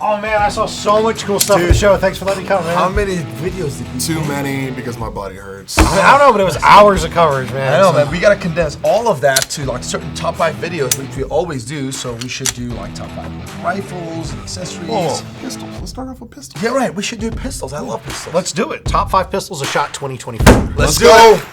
Oh man, I saw so much cool stuff at the show. Thanks for letting me come, man. How many videos did you Too many because my body hurts. I don't know, but it was hours of coverage, man. I know, man. We gotta condense all of that to like certain top 5 videos, which we always do. So we should do like top 5 rifles and accessories. Pistols. Let's start off with pistols. Yeah, right. We should do pistols. I love pistols. Let's do it. Top 5 pistols a shot 2024. Let's go. do it.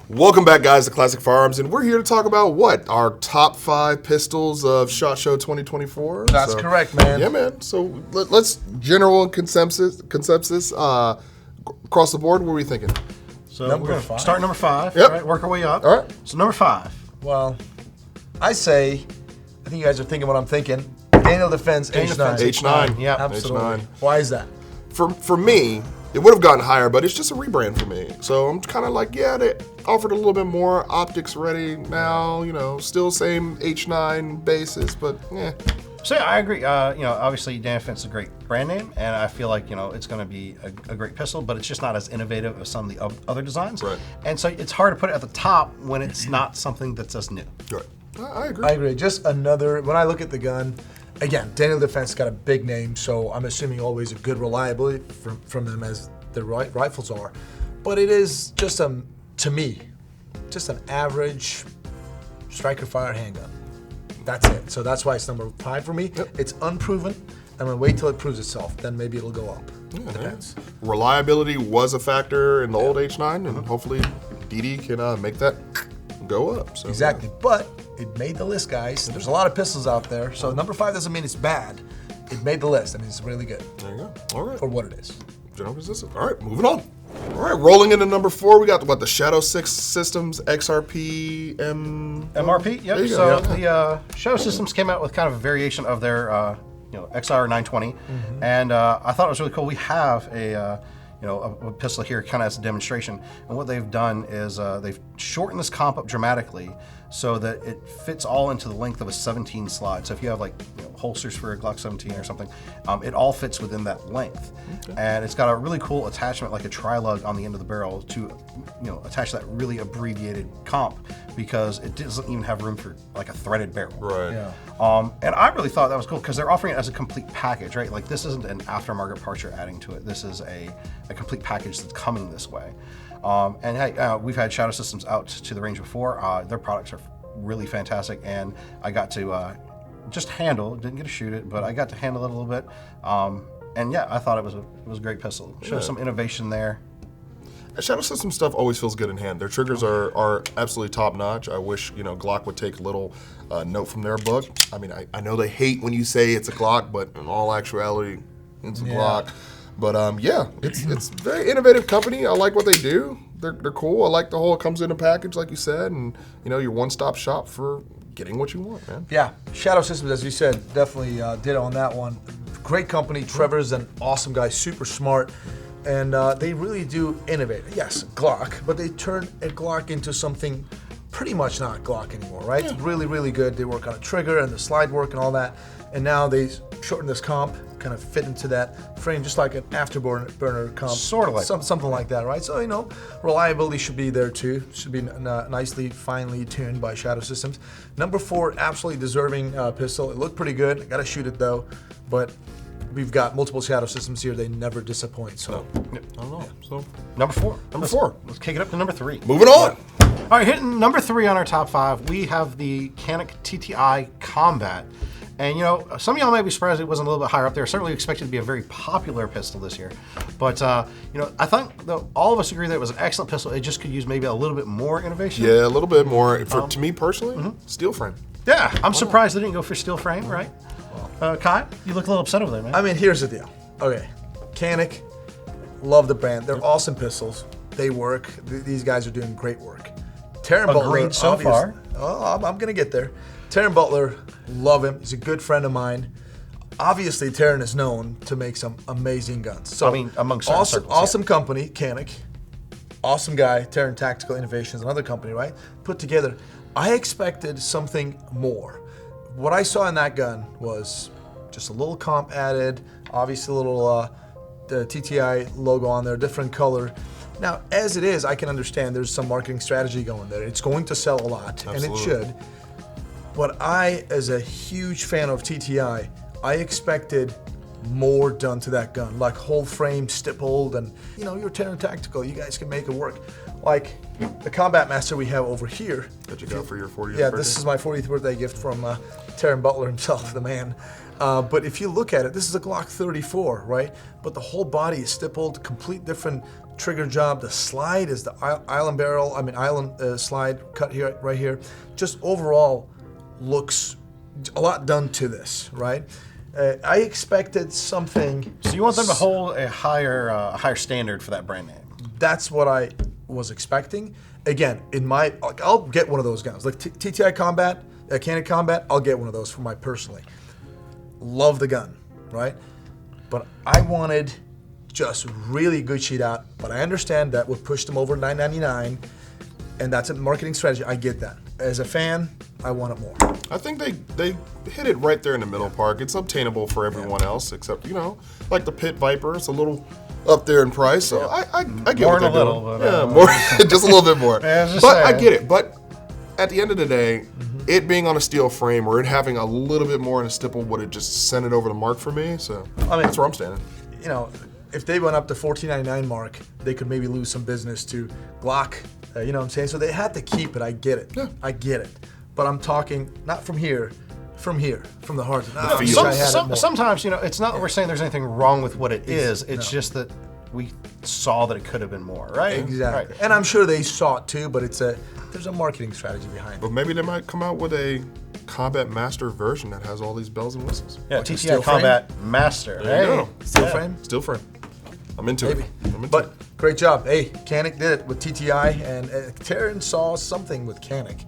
Welcome back, guys, to Classic Firearms, and we're here to talk about what? Our top 5 pistols of SHOT Show 2024. That's correct, man. Yeah, man. So let's general consensus across the board. What are we thinking? So Number we're gonna 5. start number 5. Yep. Right, work our way up. All right. So number 5. Well, I think you guys are thinking what I'm thinking. Daniel Defense Daniel H9. Defense H9. Yeah, Absolutely. H9. Why is that? For me, it would have gotten higher, but it's just a rebrand for me. So I'm kind of like, yeah, they offered a little bit more optics ready now, still same H9 basis, but yeah. So yeah, I agree. Obviously Daniel Defense is a great brand name, and I feel like it's going to be a great pistol, but it's just not as innovative as some of the other designs. Right. And so it's hard to put it at the top when it's not something that's as new. Right. I agree. I agree. Just another, when I look at the gun, again, Daniel Defense got a big name, so I'm assuming always a good reliability from them as their rifles are. But it is just, to me, just an average striker fire handgun. That's it. So that's why it's number 5 for me. Yep. It's unproven. I'm gonna wait till it proves itself. Then maybe it'll go up. Depends. Reliability was a factor in the old H9, and hopefully DD can make that go up. So, Exactly. But it made the list, guys. There's a lot of pistols out there. So number 5 doesn't mean it's bad. It made the list. I mean, it's really good Yeah. There you go. All right. for what it is. General consistent. All right, moving on. All right, rolling into number 4, we got the Shadow 6 Systems XRP MRP, yep. There you So go, yeah. the Shadow Systems came out with kind of a variation of their XR 920, and I thought it was really cool. We have a pistol here kind of as a demonstration, and what they've done is they've shortened this comp up dramatically so that it fits all into the length of a 17 slide. So if you have holsters for a Glock 17 or something, it all fits within that length. Okay. And it's got a really cool attachment like a tri-lug on the end of the barrel to attach that really abbreviated comp, because it doesn't even have room for like a threaded barrel. Right. Yeah. And I really thought that was cool because they're offering it as a complete package, right? Like this isn't an aftermarket part you're adding to it. This is a complete package that's coming this way. And hey, we've had Shadow Systems out to the range before. Their products are really fantastic, and I got to just handle. Didn't get to shoot it, but I got to handle it a little bit. And yeah, I thought it was a great pistol. Shows some innovation there. Shadow System stuff always feels good in hand. Their triggers are absolutely top notch. I wish Glock would take a little note from their book. I mean, I know they hate when you say it's a Glock, but in all actuality, it's a Glock. But yeah, it's a very innovative company. I like what they do. They're cool. I like the whole it comes in a package, like you said, and your one-stop shop for getting what you want, man. Yeah, Shadow Systems, as you said, definitely did on that one. Great company. Trevor's an awesome guy, super smart, and they really do innovate. Yes, Glock, but they turn a Glock into something pretty much not Glock anymore, right? Yeah. Really, really good. They work on a trigger and the slide work and all that, and now they shorten this comp, kind of fit into that frame, just like an afterburner comp. Sort of like something like that, right? So, reliability should be there too. Should be nicely, finely tuned by Shadow Systems. Number 4, absolutely deserving pistol. It looked pretty good. I gotta shoot it though, but we've got multiple Shadow Systems here. They never disappoint. So, I don't know. So Number 4. Number 4. Let's kick it up to number 3. Moving on. All right, hitting number 3 on our top 5, we have the Canik TTI Combat. And some of y'all may be surprised it wasn't a little bit higher up there. Certainly expected to be a very popular pistol this year. But, I think that all of us agree that it was an excellent pistol. It just could use maybe a little bit more innovation. Yeah, a little bit more. To me personally, steel frame. Yeah, I'm surprised they didn't go for steel frame, right? Kai, you look a little upset over there, man. I mean, here's the deal. Okay, Canik, love the brand. They're awesome pistols. They work. These guys are doing great work. Taron Butler, Agreed so far. Oh, I'm gonna get there. Taron Butler, love him. He's a good friend of mine. Obviously, Taron is known to make some amazing guns. So, among certain circles, awesome company, Canik. Awesome guy, Taron Tactical Innovations, another company, right? Put together. I expected something more. What I saw in that gun was Just a little comp added, obviously a little the TTI logo on there, different color. Now, as it is, I can understand there's some marketing strategy going there. It's going to sell a lot, and it Absolutely. should. But I, as a huge fan of TTI, I expected more done to that gun, like whole frame stippled, and you're Terran Tactical, you guys can make it work. Like the Combat Master we have over here. That you got for your 40th Yeah, birthday? this is my 40th birthday gift from Terran Butler himself, the man. But if you look at it, this is a Glock 34, right? But the whole body is stippled, complete different trigger job. The slide is the island slide cut here, right here. Just overall looks a lot done to this, right? I expected something. So you want them to hold a higher standard for that brand name. That's what I was expecting. Again, I'll get one of those guns. Like TTI Combat, Canik Combat, I'll get one of those for my personally. Love the gun, right? But I wanted just really good sheet out. But I understand that would push them over $9.99, and that's a marketing strategy. I get that. As a fan, I want it more. I think they hit it right there in the middle park. It's obtainable for everyone else, except like the Pit Viper. It's a little up there in price, so I get More what than they're a little, doing. but, More, just a little bit more. Yeah, I was just but I saying. get it. But at the end of the day, it being on a steel frame or it having a little bit more in a stipple would have just sent it over the mark for me. So that's where I'm standing. If they went up to $14.99 mark, they could maybe lose some business to Glock. You know what I'm saying? So they had to keep it. I get it. Yeah. I get it. But I'm talking not from here, from the heart. I wish feel. I had it more. Sometimes, it's not that we're saying there's anything wrong with what it is. It's just that we saw that it could have been more, right? Exactly. Right. And I'm sure they saw it too, but there's a marketing strategy behind it. But maybe they might come out with a Combat Master version that has all these bells and whistles. Yeah, Like a steel TTI Combat Master. There you Hey. go. Steel Yeah. frame? Steel frame. I'm into Maybe. it. I'm into But it. great job. Hey, Canik did it with TTI, and Terran saw something with Canik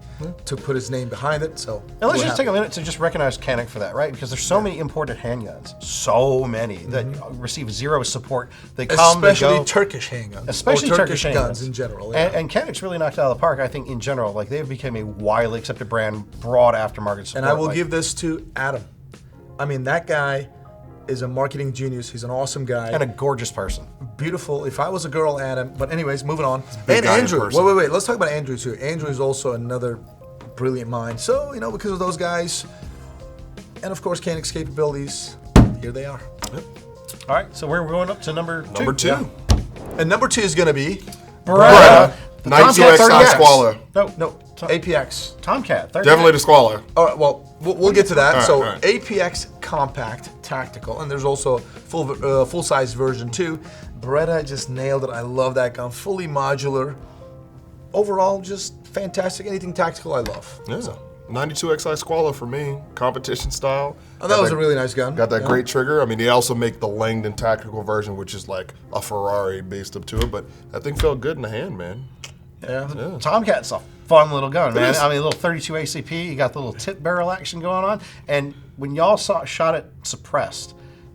to put his name behind it. So Now let's we're just take a happy. minute to just recognize Canik for that, right? Because there's so many imported handguns, so many that receive zero support. They come, Especially they go. Turkish handguns. Especially or Turkish guns handguns in general. Yeah. And Canik's really knocked it out of the park, I think, in general. Like, they've become a widely accepted brand, broad aftermarket support. And I will like, give this to Adam. I mean, that guy is a marketing genius. He's an awesome guy. and a gorgeous person. Beautiful. If I was a girl, Adam. But anyways, moving on. big And guy in Andrew. person. Wait. Let's talk about Andrew too. Andrew is also another brilliant mind. So, because of those guys, and of course Canik's capabilities, here they are. All right, so we're going up to number two. Number 2. Yeah. And number 2 is going to be Beretta. The 92 Tomcat XI 30X. Squallow. No, APX. Tomcat 30X. Definitely the Squallow. All right, well, we'll get to that. All right, So all right. APX Compact Tactical, and there's also full size version too. Beretta just nailed it. I love that gun. Fully modular. Overall, just fantastic. Anything tactical, I love. Yeah. So, 92 XI Squallow for me. Competition style. oh, that was a really nice gun. Got that Yeah. great trigger. I mean, they also make the Langdon tactical version, which is like a Ferrari based up to it, but that thing felt good in the hand, man. Yeah. Tomcat's a fun little gun, man. is. I mean, a little 32 ACP. You got the little tip barrel action going on, and when y'all shot it suppressed,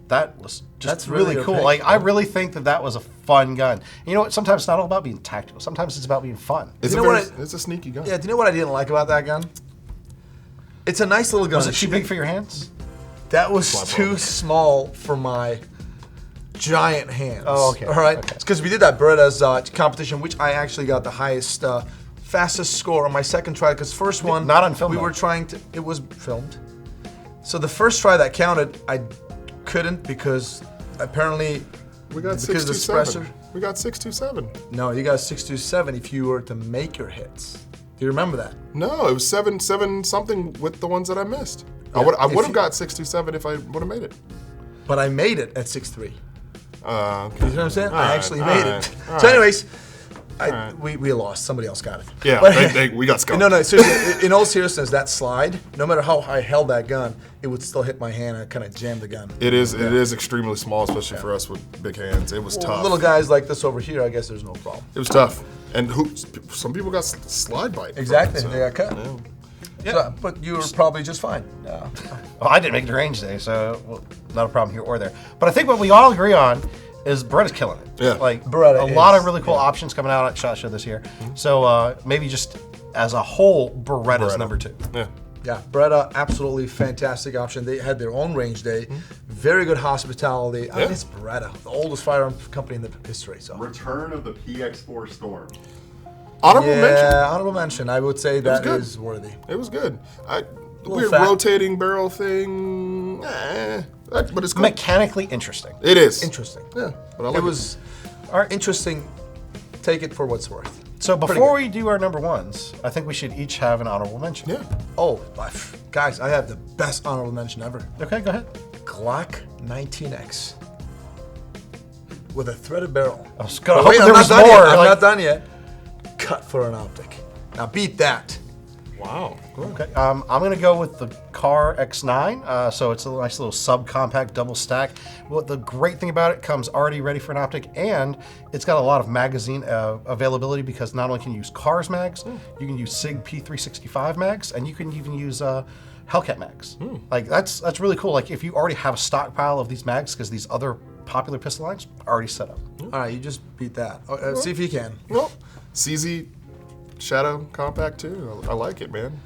that was just That's really really cool. okay. Like, I really think that was a fun gun. You know what? Sometimes it's not all about being tactical. Sometimes it's about being fun. It's, You a know very, what it's a sneaky gun. Yeah, do you know what I didn't like about that gun? It's a nice little gun. Was it too big for your hands? That was my too problem. small for my giant hands. Oh, okay, All right. okay. Because we did that Beretta's competition, which I actually got the highest, fastest score on my second try. Because first one, Not on film, we though. were trying to. It was filmed. So the first try that counted, I couldn't because apparently We got because the 627. suppressor. We got 627. No, you got 627 if you were to make your hits. Do you remember that? No, it was 7 something with the ones that I missed. I Yeah, would if have you- got 627 if I would have made it. But I made it at 6.3. Okay. You know what I'm saying? All I right, actually all made right, it. all So, right. anyways, right. we lost. Somebody else got it. Yeah, But- we got skunked. No, seriously. In all seriousness, that slide, no matter how I held that gun, it would still hit my hand and kind of jam the gun. It is extremely small, especially for us with big hands. It was tough. Little guys like this over here, I guess there's no problem. It was tough. And some people got slide bite. Exactly, So, they got cut. yeah. So, but you were probably just fine. Well, I didn't make it to range today, so not a problem here or there. But I think what we all agree on is Beretta's killing it. Yeah. Like, Beretta a lot is, of really cool options coming out at SHOT Show this year. So maybe just as a whole, Beretta's Beretta. number 2. Yeah. Yeah, Beretta, absolutely fantastic option. They had their own range day, very good hospitality. I mean, Yeah. it's Beretta, the oldest firearm company in the history. So Return of the PX4 Storm. Honorable mention. yeah, honorable mention. I would say that good. is worthy. It was good. The Little weird fat. rotating barrel thing, but it's cool. Mechanically interesting. It is Interesting. Yeah, but I like It was interesting. Take it for what's worth. So Pretty before good. we do our number ones, I think we should each have an honorable mention. Yeah. Oh, guys, I have the best honorable mention ever. Okay, go ahead. Glock 19X with a threaded barrel. I was gonna Oh, hope wait, there I'm was not done more. yet. I'm like- not done yet. Cut for an optic. Now beat that. Wow. Okay, I'm gonna go with the Car X9. So it's a nice little subcompact double stack. Well, the great thing about it comes already ready for an optic, and it's got a lot of magazine availability because not only can you use Cars mags, you can use Sig P365 mags, and you can even use Hellcat mags. Like that's really cool. Like if you already have a stockpile of these mags, because these other popular pistol lines are already set up. All right, you just beat that. See if you can. Well, CZ Shadow Compact too. I like it, man.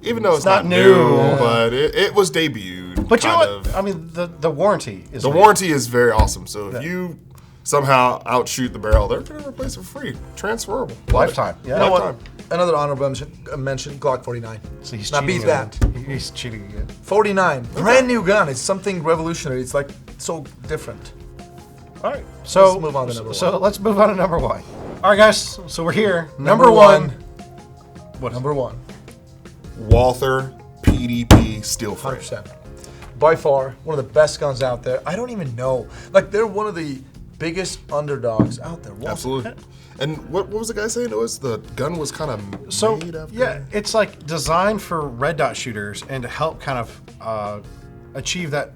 Even though it's not not new. new, but it was debuted. But you know kind what? of. I mean, the warranty is The amazing. warranty is very awesome. So if you somehow outshoot the barrel, they're going to replace it for free. Transferable. Love it. Lifetime. Yeah. You know Lifetime. what? Another honorable mention, Glock 49. So he's now cheating beat that. again. He's cheating again. 49, brand new gun. It's something revolutionary. It's like so different. All right. So Let's move on to number So one. let's move on to number one. All right, guys. So we're here. Number one. What? Number one. Walther PDP steel frame. 100%. By far, one of the best guns out there. I don't even know. Like, they're one of the biggest underdogs out there. Walther. Absolutely. And what was the guy saying? It was the gun was kind of So made after. yeah, it's like designed for red dot shooters and to help kind of achieve that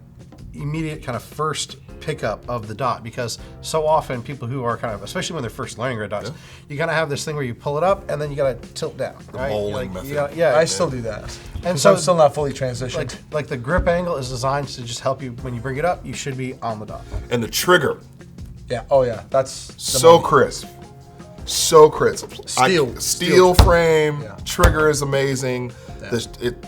immediate kind of first pickup of the dot, because so often people who are kind of, especially when they're first learning red dots, you kind of have this thing where you pull it up and then you got to tilt down. Right? bowling Like, method. you gotta- yeah. I still do that. And And so- so I'm still not fully transitioned. like the grip angle is designed to just help you when you bring it up. You should be on the dot. And the trigger, yeah. Oh, yeah. That's the so money. crisp. So crisp. Steel. Steel frame. Yeah. Trigger is amazing. The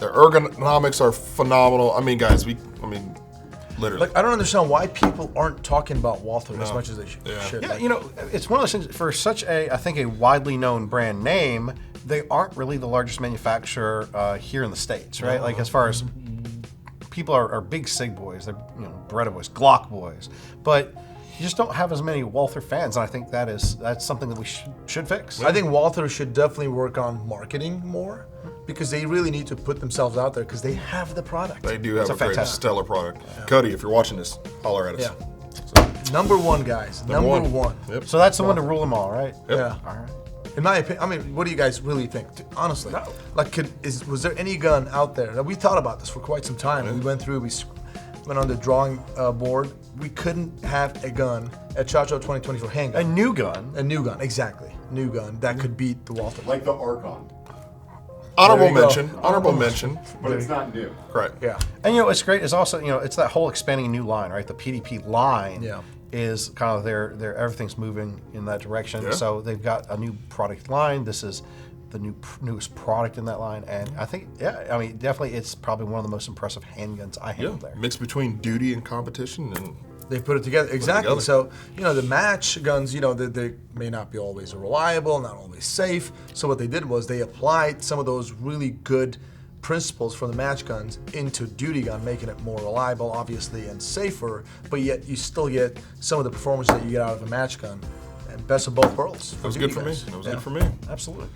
ergonomics are phenomenal. I mean, guys, literally. Like, I don't understand why people aren't talking about Walther as much as they should. Yeah, Like, you know, it's one of those things. For such I think, a widely known brand name, they aren't really the largest manufacturer here in the States, right? Like as far as people are big Sig boys, they're Beretta boys, Glock boys, but you just don't have as many Walther fans, and I think that's something that we should fix. I think Walther should definitely work on marketing more because they really need to put themselves out there because they have the product. They do have It's a a great fantastic- stellar product. Cody, if you're watching this, holler at us. Yeah. Number one, guys. Number one. Yep. So that's the one to rule them all, right? Yeah. All right. In my opinion, I mean, what do you guys really think? Honestly, like, was there any gun out there? Now, we thought about this for quite some time. We went through, we went on the drawing board. We couldn't have a gun at Chacho 2024 A handgun. new gun. A new gun, exactly. New gun that could beat the Walther. Like the Archon. Honorable There you go. mention. Honorable mention. But it's not new. Right. Yeah. And what's great is also it's that whole expanding new line, right? The PDP line Yeah. is kind of their everything's moving in that direction. Yeah. So they've got a new product line. This is the newest product in that line, and I think definitely it's probably one of the most impressive handguns I Yeah. have there. Mix between duty and competition, and They put it together exactly. together. So the match guns, they may not be always reliable, not always safe. So what they did was they applied some of those really good principles from the match guns into duty gun, making it more reliable, obviously, and safer. But yet you still get some of the performance that you get out of a match gun, and best of both worlds. that was good for me. That was good for me. Absolutely.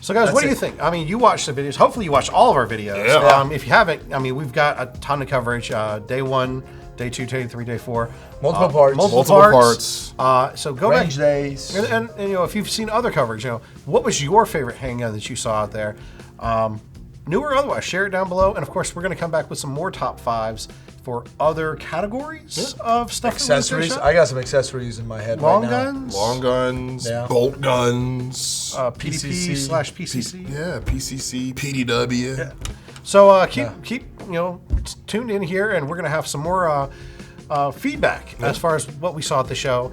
So, guys, That's what do you it. think? I mean, you watched the videos. Hopefully, you watched all of our videos. Yeah. If you haven't, I mean, we've got a ton of coverage. Day 1, Day 2, Day 3, Day 4. Multiple parts. Multiple parts. So go Range back. days. And if you've seen other coverage, what was your favorite handgun that you saw out there? New or otherwise, share it down below. And of course, we're going to come back with some more top fives for other categories of stuff. that we Accessories. finish up. I got some accessories in my head Long right now. guns, Long guns, Yeah. bolt guns. PDP / PCC. Yeah, PCC, PDW. So keep tuned in here, and we're gonna have some more feedback as far as what we saw at the show.